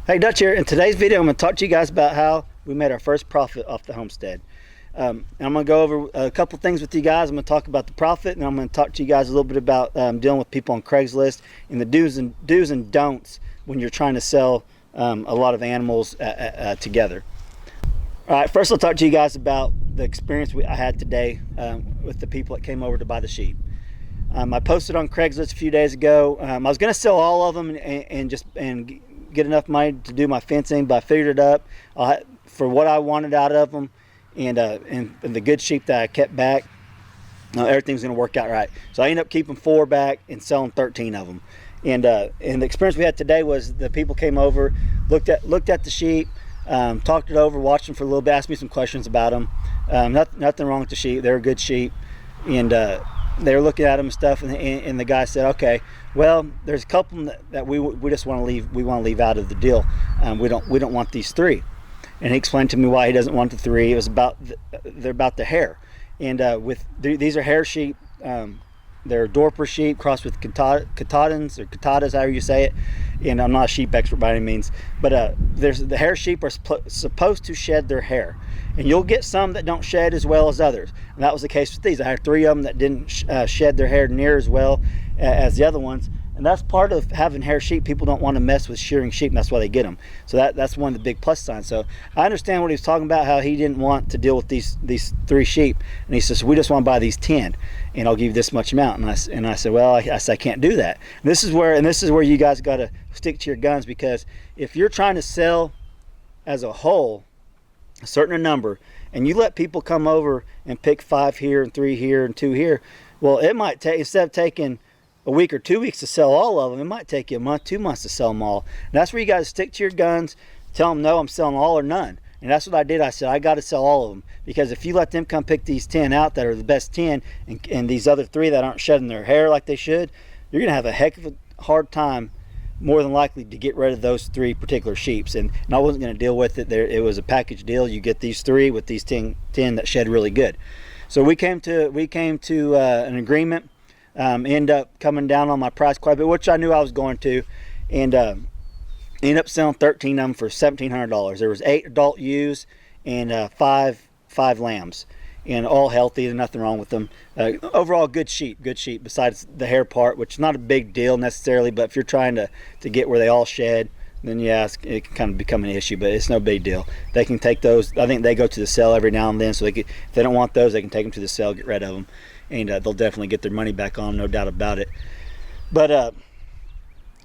Hey, Dutch here. In today's video, I'm going to talk to you guys about how we made our first profit off the homestead. And I'm going to go over a couple things with you guys. I'm going to talk about the profit, and I'm going to talk to you guys a little bit about dealing with people on Craigslist and the do's and don'ts when you're trying to sell a lot of animals together. All right, first I'll talk to you guys about the experience I had today with the people that came over to buy the sheep. I posted on Craigslist a few days ago. I was going to sell all of them and get enough money to do my fencing, but I figured it up for what I wanted out of them, and the good sheep that I kept back. Everything's going to work out right. So I ended up keeping 4 back and selling 13 of them. And the experience we had today was the people came over, looked at the sheep, talked it over, watched them for a little bit, asked me some questions about them. Nothing wrong with the sheep; they're good sheep, and they were looking at them and stuff. And the guy said, "Okay, well, there's a couple that we just want to leave. We want to leave out of the deal. We don't want these 3." And he explained to me why he doesn't want the 3. It was they're about the hair, and these are hair sheep. They're Dorper sheep crossed with Katahdins, however you say it. And I'm not a sheep expert by any means, but the hair sheep are supposed to shed their hair, and you'll get some that don't shed as well as others. And that was the case with these. I had 3 of them that didn't shed their hair near as well as the other ones. And that's part of having hair sheep. People don't want to mess with shearing sheep, and that's why they get them. So that's one of the big plus signs. So I understand what he was talking about, how he didn't want to deal with these 3 sheep. And he says, we just want to buy these 10, and I'll give you this much amount. And I said, well, I can't do that. And this is where you guys got to stick to your guns, because if you're trying to sell as a whole a certain number, and you let people come over and pick 5 here and 3 here and 2 here, well, it might take, instead of taking a week or 2 weeks to sell all of them, it might take you a month, 2 months to sell them all. And that's where you got to stick to your guns. Tell them, no, I'm selling all or none. And that's what I did. I said, I got to sell all of them, because if you let them come pick these 10 out that are the best 10, and these other 3 that aren't shedding their hair like they should, you're going to have a heck of a hard time, more than likely, to get rid of those 3 particular sheeps. And I wasn't going to deal with it. It was a package deal. You get these 3 with these 10 that shed really good. So we came to an agreement. End up coming down on my price quite a bit, which I knew I was going to, and ended up selling 13 of them for $1,700. There was 8 adult ewes and 5 lambs, and all healthy. There's nothing wrong with them. Overall, good sheep. Besides the hair part, which is not a big deal necessarily, but if you're trying to get where they all shed, then yeah, it can kind of become an issue. But it's no big deal. They can take those. I think they go to the sale every now and then, so if they don't want those, they can take them to the sale, get rid of them. And they'll definitely get their money back on, no doubt about it. But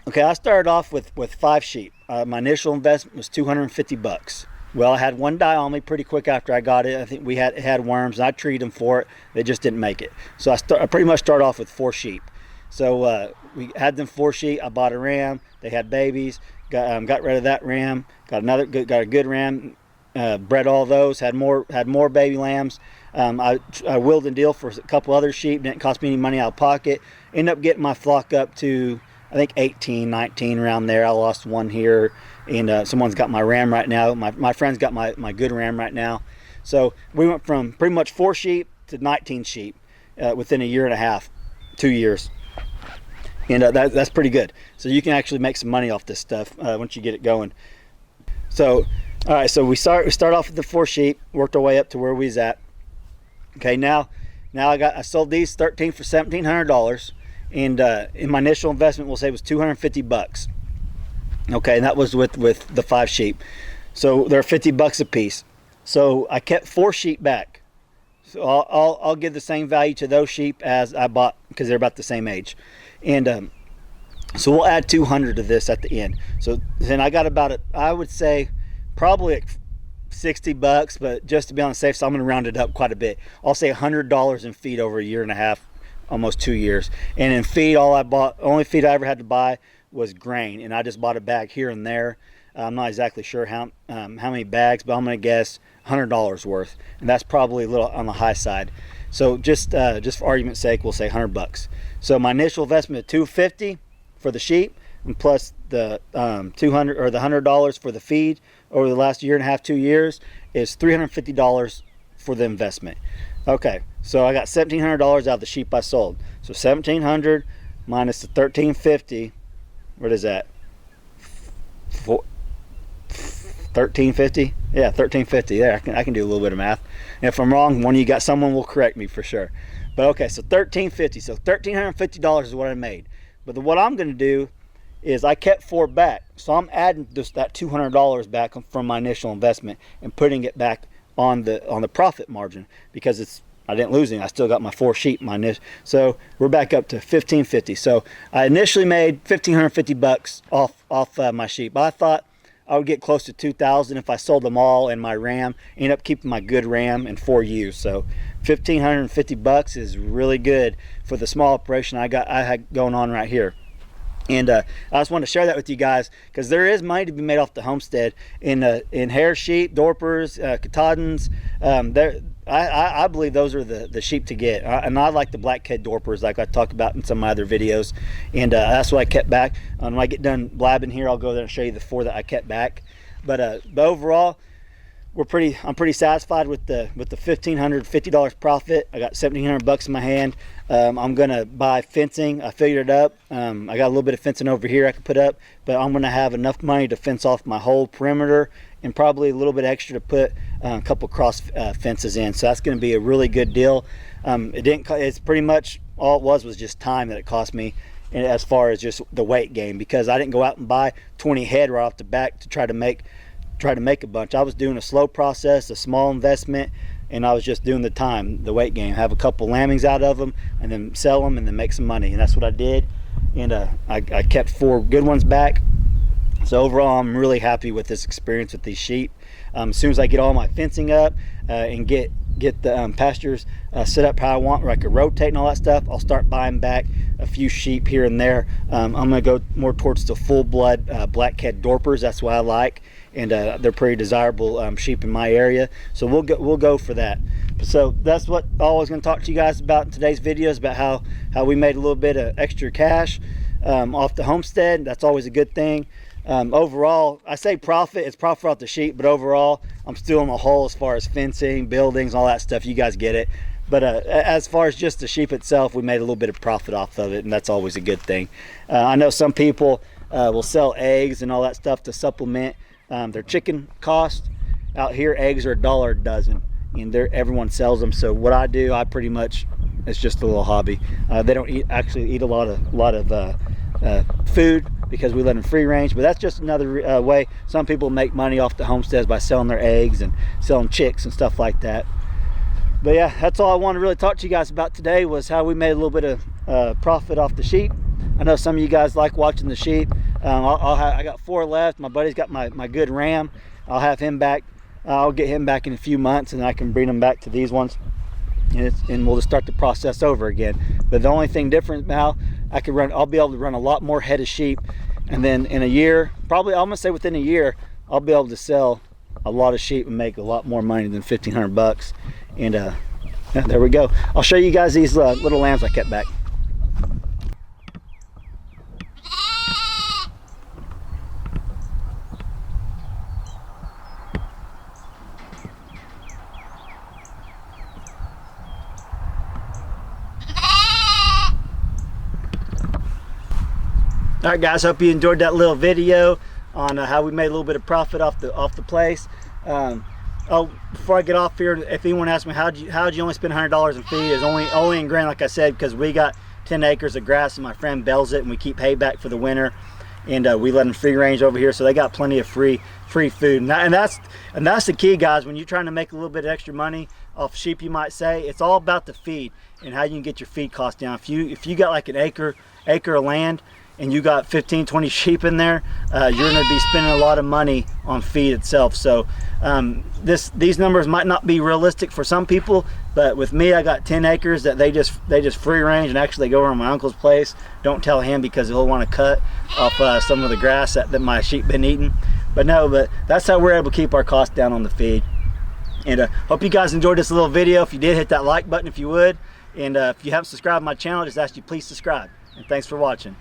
okay, I started off with 5 sheep. My initial investment was $250. Well, I had one die on me pretty quick after I got it. I think it had worms, and I treated them for it. They just didn't make it. So I pretty much started off with 4 sheep. So we had them 4 sheep. I bought a ram. They had babies. Got rid of that ram. Got a good ram. Bred all those. Had more baby lambs. I willed and deal for a couple other sheep. Didn't cost me any money out of pocket. Ended up getting my flock up to, I think, 18, 19 around there. I lost one here, and someone's got my ram right now. My friend's got my good ram right now. So we went from pretty much 4 sheep to 19 sheep within a year and a half, 2 years. And that's pretty good. So you can actually make some money off this stuff once you get it going. So, all right, so we start off with the 4 sheep, worked our way up to where we was at. Okay, now I sold these 13 for $1,700, and in my initial investment, we'll say it was $250. Okay, and that was with the 5 sheep. So they're $50 a piece. So I kept 4 sheep back. So I'll give the same value to those sheep as I bought, because they're about the same age. And so we'll add 200 to this at the end. So then I got about I would say probably $60, but just to be on the safe side, I'm going to round it up quite a bit. I'll say $100 in feed over a year and a half, almost 2 years. And in feed, only feed I ever had to buy was grain, and I just bought a bag here and there. I'm not exactly sure how many bags, but I'm going to guess $100 worth, and that's probably a little on the high side. So just for argument's sake, we'll say $100. So my initial investment of $250 for the sheep, and plus the $200 or the $100 for the feed over the last year and a half, 2 years, is $350 for the investment. Okay, so I got $1,700 out of the sheep I sold. So $1,700 minus the $1,350, what is that? 1350. Yeah, 1350. There, I can do a little bit of math. And if I'm wrong, one of you got someone will correct me for sure. But okay, so 1350. So $1,350 is what I made. But what I'm going to do is I kept 4 back. So I'm adding just that $200 back from my initial investment and putting it back on the profit margin, because I didn't lose any. I still got my 4 sheep. So we're back up to 1550. So I initially made 1,550 bucks off my sheep. But I thought I would get close to 2,000 if I sold them all and my ram. Ended up keeping my good ram and 4 ewes. So 1,550 bucks is really good for the small operation I had going on right here. And I just wanted to share that with you guys, because there is money to be made off the homestead in hair sheep, Dorpers, Katahdins. I believe those are the sheep to get. And I like the black-head Dorpers, like I talked about in some of my other videos. And that's what I kept back. When I get done blabbing here, I'll go there and show you the 4 that I kept back. But overall, I'm pretty satisfied with the $1,550 profit. I got 1,700 bucks in my hand. I'm gonna buy fencing. I figured it up. I got a little bit of fencing over here I could put up, but I'm gonna have enough money to fence off my whole perimeter, and probably a little bit extra to put a couple cross fences in. So that's gonna be a really good deal. It's pretty much all it was just time that it cost me, and as far as just the weight gain, because I didn't go out and buy 20 head right off the back to try to make a bunch. I was doing a slow process, a small investment, and I was just doing the weight gain, have a couple lambings out of them and then sell them and then make some money. And that's what I did. And I kept 4 good ones back. So overall, I'm really happy with this experience with these sheep. As soon as I get all my fencing up and get the pastures set up how I want, where I can rotate and all that stuff, I'll start buying back a few sheep here and there. I'm gonna go more towards the full-blood black-head Dorpers. That's what I like, and they're pretty desirable sheep in my area. So we'll go for that. So that's what I was going to talk to you guys about in today's video, is about how we made a little bit of extra cash off the homestead. That's always a good thing. Overall, I say profit, it's profit off the sheep, but overall I'm still in the hole as far as fencing, buildings, all that stuff. You guys get it. But as far as just the sheep itself, we made a little bit of profit off of it, and that's always a good thing. I know some people will sell eggs and all that stuff to supplement their chicken cost. Out here, eggs are $1 a dozen, and everyone sells them. So what I do, I pretty much, it's just a little hobby. They don't actually eat a lot of food, because we let them free range. But that's just another way some people make money off the homesteads, by selling their eggs and selling chicks and stuff like that. But yeah, that's all I want to really talk to you guys about today, was how we made a little bit of profit off the sheep. I know some of you guys like watching the sheep. I got 4 left. My buddy's got my good ram. I'll have him back. I'll get him back in a few months, and I can bring him back to these ones, and we'll just start the process over again. But the only thing different now, I'll be able to run a lot more head of sheep, and then in a year, probably I'm gonna say within a year, I'll be able to sell a lot of sheep and make a lot more money than 1,500 bucks. And yeah, there we go. I'll show you guys these little lambs I kept back. All right, guys, hope you enjoyed that little video on how we made a little bit of profit off the place. Before I get off here, if anyone asks me how'd you only spend $100 in feed, is only in grain, like I said, because we got 10 acres of grass and my friend bells it, and we keep hay back for the winter, and we let them free range over here, so they got plenty of free food. And that's the key, guys. When you're trying to make a little bit of extra money off sheep, you might say, it's all about the feed and how you can get your feed cost down. If you got like an acre of land and you got 15-20 sheep in there, you're going to be spending a lot of money on feed itself. So these numbers might not be realistic for some people, but with me, I got 10 acres that they just free range, and actually they go over to my uncle's place. Don't tell him, because he'll want to cut off some of the grass that my sheep been eating. But that's how we're able to keep our costs down on the feed. And hope you guys enjoyed this little video. If you did, hit that like button if you would. And if you haven't subscribed to my channel, I just ask you please subscribe. And thanks for watching.